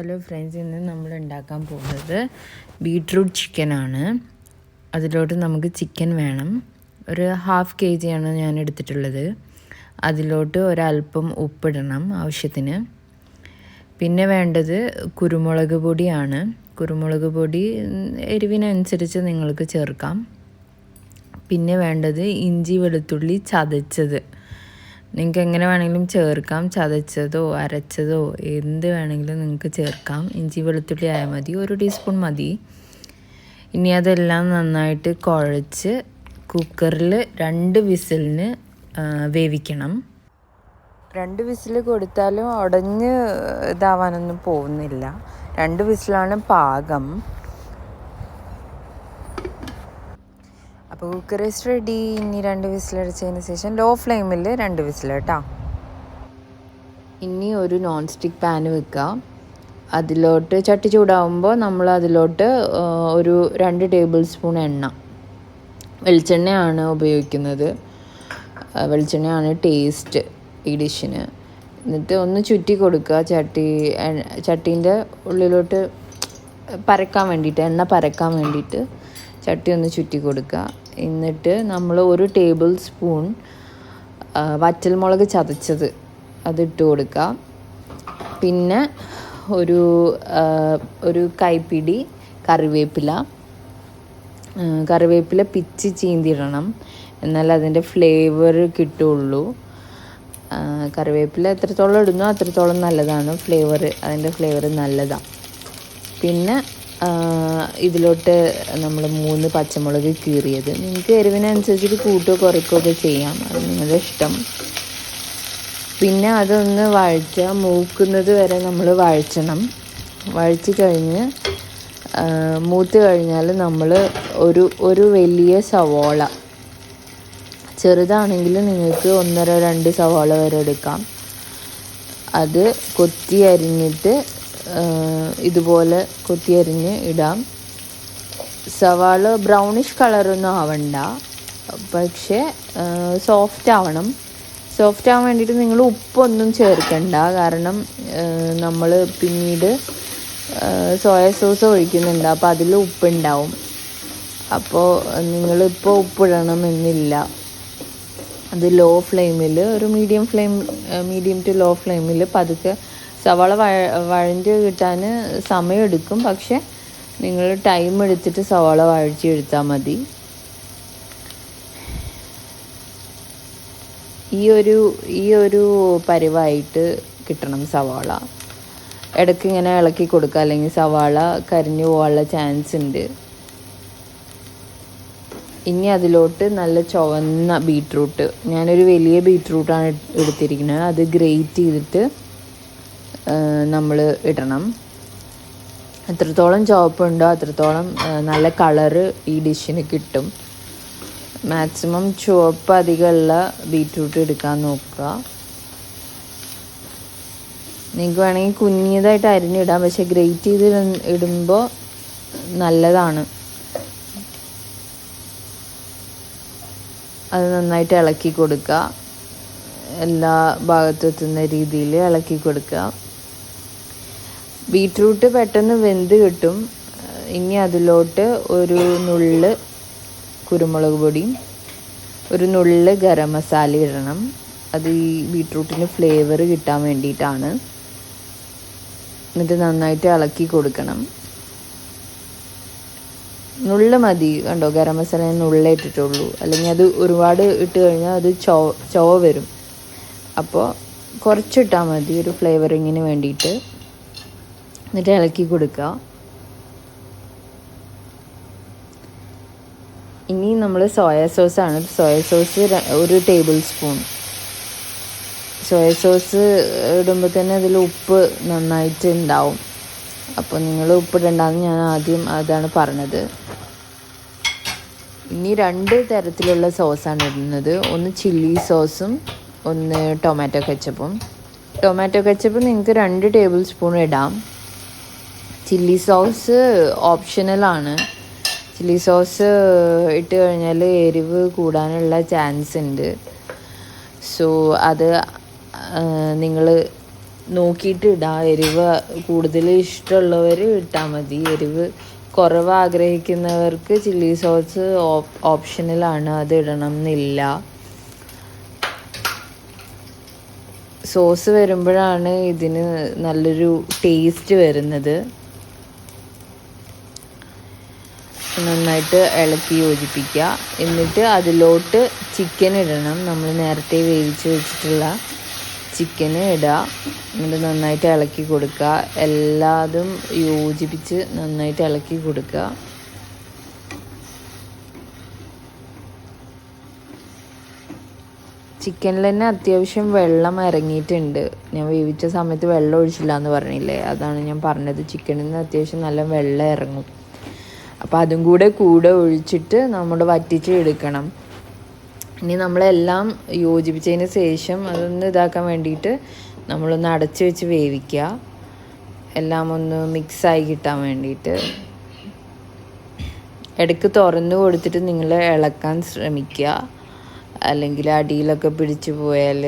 Hello friends, ഇന്ന് നമ്മൾ ഉണ്ടാക്കാൻ പോകുന്നത് ബീട്രൂട്ട് ചിക്കനാണ്. അതിലോട്ട് നമുക്ക് ചിക്കൻ വേണം. ഒരു 1/2 kg ആണ് ഞാൻ എടുത്തിട്ടുള്ളത്. അതിലോട്ട് ഒരല്പം ഉപ്പിടണം ആവശ്യത്തിന്. പിന്നെ വേണ്ടത് കുരുമുളക് പൊടിയാണ്. കുരുമുളക് പൊടി എരിവിനനുസരിച്ച് നിങ്ങൾക്ക് ചേർക്കാം. പിന്നെ വേണ്ടത് ഇഞ്ചി വെളുത്തുള്ളി ചതച്ചത്. നിങ്ങൾക്ക് എങ്ങനെ വേണമെങ്കിലും ചേർക്കാം. ചതച്ചതോ അരച്ചതോ എന്ത് വേണമെങ്കിലും നിങ്ങൾക്ക് ചേർക്കാം. ഇഞ്ചി വെളുത്തുള്ളി ആയാൽ മതി, 1 ടീസ്പൂൺ മതി. ഇനി അതെല്ലാം നന്നായിട്ട് കുഴച്ച് കുക്കറിൽ 2 വിസിലിന് വേവിക്കണം. 2 വിസിൽ കൊടുത്താലും ഉടഞ്ഞ് ഇതാവാനൊന്നും പോകുന്നില്ല. 2 വിസിലാണ് പാകം. അപ്പോൾ കുക്കർ ഈസ് റെഡി. ഇനി 2 വിസിലടിച്ചതിന് ശേഷം ലോ ഫ്ലെയിമിൽ 2 വിസിൽ കേട്ടോ. ഇനി ഒരു നോൺ സ്റ്റിക്ക് പാൻ വെക്കുക. അതിലോട്ട് ചട്ടി ചൂടാവുമ്പോൾ നമ്മൾ അതിലോട്ട് ഒരു 2 ടേബിൾ സ്പൂൺ എണ്ണ, വെളിച്ചെണ്ണയാണ് ഉപയോഗിക്കുന്നത്. വെളിച്ചെണ്ണയാണ് ടേസ്റ്റ് ഈ ഡിഷിന്. എന്നിട്ട് ഒന്ന് ചുറ്റി കൊടുക്കുക. ചട്ടീൻ്റെ ഉള്ളിലോട്ട് പരക്കാൻ വേണ്ടിയിട്ട്, എണ്ണ പരക്കാൻ വേണ്ടിയിട്ട് ചട്ടി ഒന്ന് ചുറ്റി കൊടുക്കുക. എന്നിട്ട് നമ്മൾ 1 ടേബിൾ സ്പൂൺ വറ്റൽമുളക് ചതച്ചത് അതിട്ട് കൊടുക്കുക. പിന്നെ ഒരു കൈപ്പിടി കറിവേപ്പില പിച്ചി ചീന്തിടണം. എന്നാൽ അതിൻ്റെ ഫ്ലേവർ കിട്ടുള്ളൂ. കറിവേപ്പില എത്രത്തോളം ഇടുന്നോ അത്രത്തോളം നല്ലതാണ്. അതിൻ്റെ ഫ്ലേവർ നല്ലതാണ്. പിന്നെ ഇതിലോട്ട് നമ്മൾ 3 പച്ചമുളക് കീറിയത്. നിങ്ങൾക്ക് എരിവിനനുസരിച്ചിട്ട് കൂട്ടോ കുറയ്ക്കുകയൊക്കെ ചെയ്യാം, അത് നിങ്ങളുടെ ഇഷ്ടം. പിന്നെ അതൊന്ന് മൂക്കുന്നത് വരെ നമ്മൾ വഴച്ചണം. വഴച്ച് കഴിഞ്ഞ് മൂത്ത് കഴിഞ്ഞാൽ നമ്മൾ ഒരു വലിയ സവാള, ചെറുതാണെങ്കിൽ നിങ്ങൾക്ക് 1.5-2 സവാള വരെ എടുക്കാം. അത് കൊത്തി അരിഞ്ഞിട്ട് ഇതുപോലെ കൊത്തിയരിഞ്ഞ് ഇടാം. സവാള ബ്രൗണിഷ് കളറൊന്നും ആവണ്ട, പക്ഷേ സോഫ്റ്റ് ആവണം. സോഫ്റ്റ് ആവാൻ വേണ്ടിയിട്ട് നിങ്ങൾ ഉപ്പൊന്നും ചേർക്കണ്ട. കാരണം നമ്മൾ പിന്നീട് സോയ സോസ് ഒഴിക്കുന്നുണ്ട്, അപ്പോൾ അതിൽ ഉപ്പുണ്ടാവും. അപ്പോൾ നിങ്ങളിപ്പോൾ ഉപ്പിടണമെന്നില്ല. അത് ലോ ഫ്ലെയിമിൽ, ഒരു മീഡിയം ടു ലോ ഫ്ലെയിമിൽ പതുക്കെ. സവാള വഴഞ്ഞ് കിട്ടാൻ സമയമെടുക്കും, പക്ഷെ നിങ്ങൾ ടൈം എടുത്തിട്ട് സവാള വഴച്ചെടുത്താൽ മതി. ഈ ഒരു പരിവായിട്ട് കിട്ടണം സവാള. ഇടയ്ക്ക് ഇങ്ങനെ ഇളക്കി കൊടുക്കുക, അല്ലെങ്കിൽ സവാള കരിഞ്ഞു പോകാനുള്ള ചാൻസ് ഉണ്ട്. ഇനി അതിലോട്ട് നല്ല ചുവന്ന ബീട്രൂട്ട്, ഞാനൊരു വലിയ ബീട്രൂട്ടാണ് എടുത്തിരിക്കുന്നത്. അത് ഗ്രേറ്റ് ചെയ്തിട്ട് നമ്മൾ ഇടണം. എത്രത്തോളം ചുവപ്പുണ്ടോ അത്രത്തോളം നല്ല കളറ് ഈ ഡിഷിന് കിട്ടും. മാക്സിമം ചുവപ്പ് അധികമുള്ള ബീട്രൂട്ട് എടുക്കാൻ നോക്കുക. നിങ്ങൾക്ക് വേണമെങ്കിൽ കുഞ്ഞിയതായിട്ട് അരിഞ്ഞിടാം, പക്ഷെ ഗ്രേറ്റ് ചെയ്ത് ഇടുമ്പോൾ നല്ലതാണ്. അത് നന്നായിട്ട് ഇളക്കി കൊടുക്കുക. എല്ലാ ഭാഗത്തും എത്തുന്ന രീതിയിൽ ഇളക്കി കൊടുക്കുക. ബീട്രൂട്ട് പെട്ടെന്ന് വെന്ത് കിട്ടും. ഇനി അതിലോട്ട് ഒരു നുള്ള് കുരുമുളക് പൊടിയും ഒരു നുള്ള് ഗരം മസാല ഇടണം. അത് ഈ ബീട്രൂട്ടിന് ഫ്ലേവർ കിട്ടാൻ വേണ്ടിയിട്ടാണ്. എന്നിട്ട് നന്നായിട്ട് ഇളക്കി കൊടുക്കണം. നുള്ള് മതി, കണ്ടോ, ഗരം മസാല നുള്ളേ ഇട്ടിട്ടുള്ളൂ. അല്ലെങ്കിൽ അത് ഒരുപാട് ഇട്ട് കഴിഞ്ഞാൽ അത് ചൊവ വരും. അപ്പോൾ കുറച്ചിട്ടാൽ മതി ഒരു ഫ്ലേവറിങ്ങിന് വേണ്ടിയിട്ട്. എന്നിട്ട് ഇളക്കി കൊടുക്കുക. ഇനി നമ്മൾ സോയ സോസാണ്. Soya sauce 1 tablespoon. Soya sauce ഇടുമ്പോൾ തന്നെ അതിൽ ഉപ്പ് നന്നായിട്ട് ഉണ്ടാവും. അപ്പോൾ നിങ്ങൾ ഉപ്പിടണ്ടെന്ന് ഞാൻ ആദ്യം അതാണ് പറഞ്ഞത്. ഇനി 2 തരത്തിലുള്ള സോസാണ് ഇടുന്നത്. ഒന്ന് ചില്ലി സോസും ഒന്ന് ടൊമാറ്റോ കെച്ചപ്പും. ടൊമാറ്റോ കെച്ചപ്പ് നിങ്ങൾക്ക് 2 ടേബിൾ സ്പൂൺ ഇടാം. ചില്ലി സോസ് ഓപ്ഷണലാണ്. ചില്ലി സോസ് ഇട്ട് കഴിഞ്ഞാൽ എരിവ് കൂടാനുള്ള ചാൻസ് ഉണ്ട്. സോ അത് നിങ്ങൾ നോക്കിയിട്ട് ഇടാം. എരിവ് കൂടുതൽ ഇഷ്ടമുള്ളവർ ഇട്ടാൽ മതി. എരിവ് കുറവ് ആഗ്രഹിക്കുന്നവർക്ക് ചില്ലി സോസ് ഓപ്ഷണലാണ്, അത് ഇടണം എന്നില്ല. സോസ് വരുമ്പോഴാണ് ഇതിന് നല്ലൊരു ടേസ്റ്റ് വരുന്നത്. നന്നായിട്ട് ഇളക്കി യോജിപ്പിക്കുക. എന്നിട്ട് അതിലോട്ട് ചിക്കൻ ഇടണം. നമ്മൾ നേരത്തെ വേവിച്ച് വെച്ചിട്ടുള്ള ചിക്കന് ഇടുക. എന്നിട്ട് നന്നായിട്ട് ഇളക്കി കൊടുക്കുക. എല്ലാതും യോജിപ്പിച്ച് നന്നായിട്ട് ഇളക്കി കൊടുക്കുക. ചിക്കനിൽ തന്നെ അത്യാവശ്യം വെള്ളം ഇറങ്ങിയിട്ടുണ്ട്. ഞാൻ വേവിച്ച സമയത്ത് വെള്ളം ഒഴിച്ചില്ല എന്ന് പറഞ്ഞില്ലേ, അതാണ് ഞാൻ പറഞ്ഞത്. ചിക്കനിൽ നിന്ന് അത്യാവശ്യം നല്ല വെള്ളം ഇറങ്ങും. അപ്പോൾ അതും കൂടെ ഒഴിച്ചിട്ട് നമ്മൾ വറ്റിച്ച് എടുക്കണം. ഇനി നമ്മളെല്ലാം യോജിപ്പിച്ചതിന് ശേഷം അതൊന്ന് ഇതാക്കാൻ വേണ്ടിയിട്ട് നമ്മളൊന്ന് അടച്ച് വെച്ച് വേവിക്കുക. എല്ലാം ഒന്ന് മിക്സായി കിട്ടാൻ വേണ്ടിയിട്ട് ഇടയ്ക്ക് തുറന്ന് കൊടുത്തിട്ട് നിങ്ങൾ ഇളക്കാൻ ശ്രമിക്കുക. അല്ലെങ്കിൽ അടിയിലൊക്കെ പിടിച്ചു പോയാൽ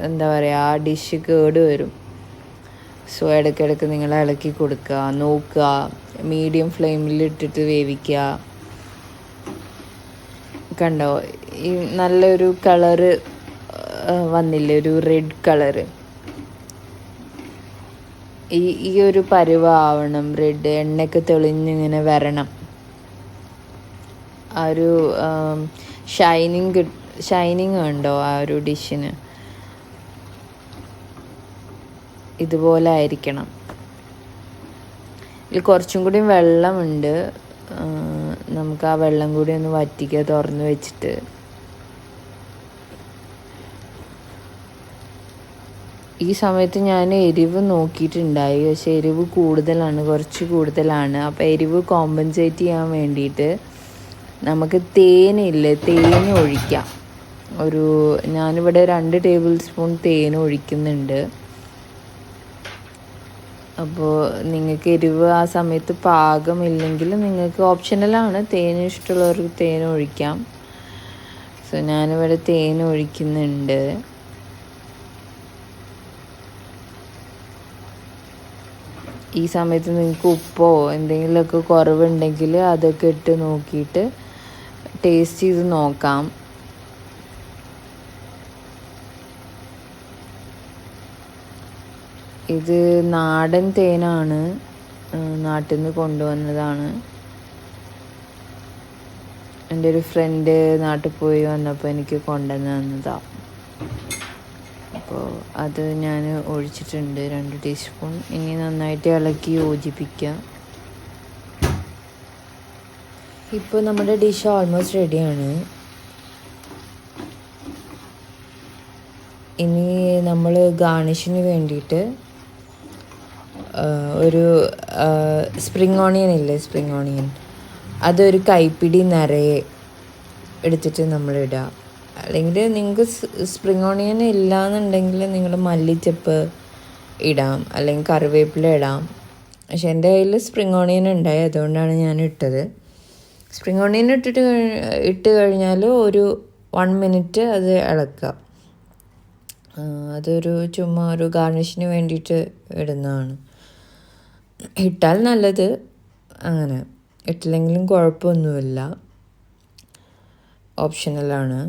എന്താ പറയുക, ആ ഡിഷ് കേട് വരും. സോ ഇടയ്ക്കിടയ്ക്ക് നിങ്ങൾ ഇളക്കി കൊടുക്കുക, നോക്കുക. മീഡിയം ഫ്ലെയിമിൽ ഇട്ടിട്ട് വേവിക്കുക. കണ്ടോ, ഈ നല്ലൊരു കളറ് വന്നില്ലേ, ഒരു റെഡ് കളറ്. ഈ ഒരു പരുവാവണം. റെഡ് എണ്ണയൊക്കെ തെളിഞ്ഞിങ്ങനെ വരണം. ആ ഒരു ഷൈനിങ് ഉണ്ടോ ആ ഒരു ഡിഷിന്, ഇതുപോലെ ആയിരിക്കണം. ഇതിൽ കുറച്ചും കൂടി വെള്ളമുണ്ട്. നമുക്ക് ആ വെള്ളം കൂടി ഒന്ന് വറ്റിക്കുക തുറന്ന് വെച്ചിട്ട്. ഈ സമയത്ത് ഞാൻ എരിവ് നോക്കിയിട്ടുണ്ടായി, പക്ഷേ എരിവ് കുറച്ച് കൂടുതലാണ്. അപ്പോൾ എരിവ് കോമ്പൻസേറ്റ് ചെയ്യാൻ വേണ്ടിയിട്ട് നമുക്ക് തേൻ ഒഴിക്കാം. ഞാനിവിടെ 2 ടേബിൾ സ്പൂൺ തേൻ ഒഴിക്കുന്നുണ്ട്. അപ്പോൾ നിങ്ങൾക്ക് എരിവ് ആ സമയത്ത് പാകമില്ലെങ്കിൽ നിങ്ങൾക്ക് ഓപ്ഷണലാണ്, തേൻ ഇഷ്ടമുള്ളവർക്ക് തേൻ ഒഴിക്കാം. സോ ഞാനിവിടെ തേൻ ഒഴിക്കുന്നുണ്ട്. ഈ സമയത്ത് നിങ്ങൾക്ക് ഉപ്പോ എന്തെങ്കിലുമൊക്കെ കുറവുണ്ടെങ്കിൽ അതൊക്കെ ഇട്ട് നോക്കിയിട്ട് ടേസ്റ്റ് ചെയ്ത് നോക്കാം. ഇത് നാടൻ തേനാണ്, നാട്ടിൽ നിന്ന് കൊണ്ടുവന്നതാണ്. എൻ്റെ ഒരു ഫ്രണ്ട് നാട്ടിൽ പോയി വന്നപ്പോൾ എനിക്ക് കൊണ്ടുവന്ന് തന്നതാണ്. അപ്പോൾ അത് ഞാൻ ഒഴിച്ചിട്ടുണ്ട് 2 ടീസ്പൂൺ. ഇനി നന്നായിട്ട് ഇളക്കി യോജിപ്പിക്കുക. ഇപ്പോൾ നമ്മുടെ ഡിഷ് ഓൾമോസ്റ്റ് റെഡിയാണ്. ഇനി നമ്മൾ ഗാർണിഷിന് വേണ്ടിയിട്ട് ഒരു സ്പ്രിങ് ഓണിയൻ അതൊരു കൈപ്പിടി നിറയെ എടുത്തിട്ട് നമ്മളിടുക. അല്ലെങ്കിൽ നിങ്ങൾക്ക് സ്പ്രിങ് ഓണിയൻ ഇല്ലയെന്നുണ്ടെങ്കിൽ നിങ്ങൾ മല്ലിച്ചപ്പ് ഇടാം, അല്ലെങ്കിൽ കറിവേപ്പില ഇടാം. പക്ഷെ എൻ്റെ കയ്യിൽ സ്പ്രിങ് ഓണിയൻ ഉണ്ടായി, അതുകൊണ്ടാണ് ഞാൻ ഇട്ടത്. സ്പ്രിങ് ഓണിയൻ ഇട്ട് കഴിഞ്ഞാൽ ഒരു 1 മിനിറ്റ് അത് ഇളക്കുക. അതൊരു ചുമ്മാ ഒരു ഗാർണിഷിന് വേണ്ടിയിട്ട് ഇടുന്നതാണ്. ഇട്ടാൽ നല്ലത്, അങ്ങനെ ഇട്ടില്ലെങ്കിലും കുഴപ്പമൊന്നുമില്ല, ഓപ്ഷണലാണ്.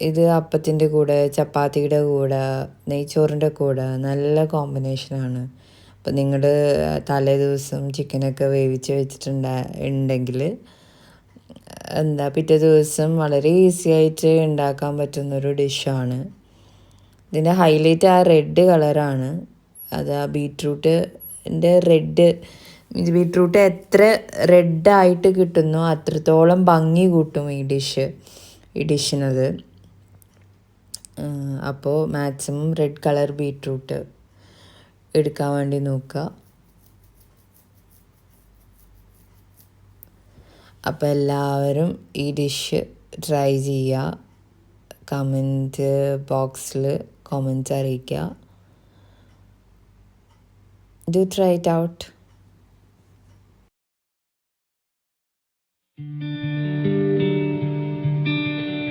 ഇത് അപ്പത്തിൻ്റെ കൂടെ, ചപ്പാത്തിയുടെ കൂടെ, നെയ്ച്ചോറിൻ്റെ കൂടെ നല്ല കോമ്പിനേഷനാണ്. അപ്പോൾ നിങ്ങൾ തലേ ദിവസം ചിക്കനൊക്കെ വേവിച്ച് വെച്ചിട്ടുണ്ടെങ്കിൽ പിറ്റേ ദിവസം വളരെ ഈസി ആയിട്ട് ഉണ്ടാക്കാൻ പറ്റുന്നൊരു ഡിഷാണ്. ഇതിൻ്റെ ഹൈലൈറ്റ് ആ റെഡ് കളറാണ്. അത് ആ ബീട്രൂട്ടിൻ്റെ ബീട്രൂട്ട് എത്ര റെഡായിട്ട് കിട്ടുന്നോ അത്രത്തോളം ഭംഗി കൂട്ടും ഈ ഡിഷിനത്. അപ്പോൾ മാക്സിമം റെഡ് കളർ ബീട്രൂട്ട് എടുക്കാൻ വേണ്ടി നോക്കുക. അപ്പോൾ എല്ലാവരും ഈ ഡിഷ് ട്രൈ ചെയ്യുക. കമൻറ്റ് ബോക്സിൽ കമൻറ്റ്സ് അറിയിക്കുക. Do try it out.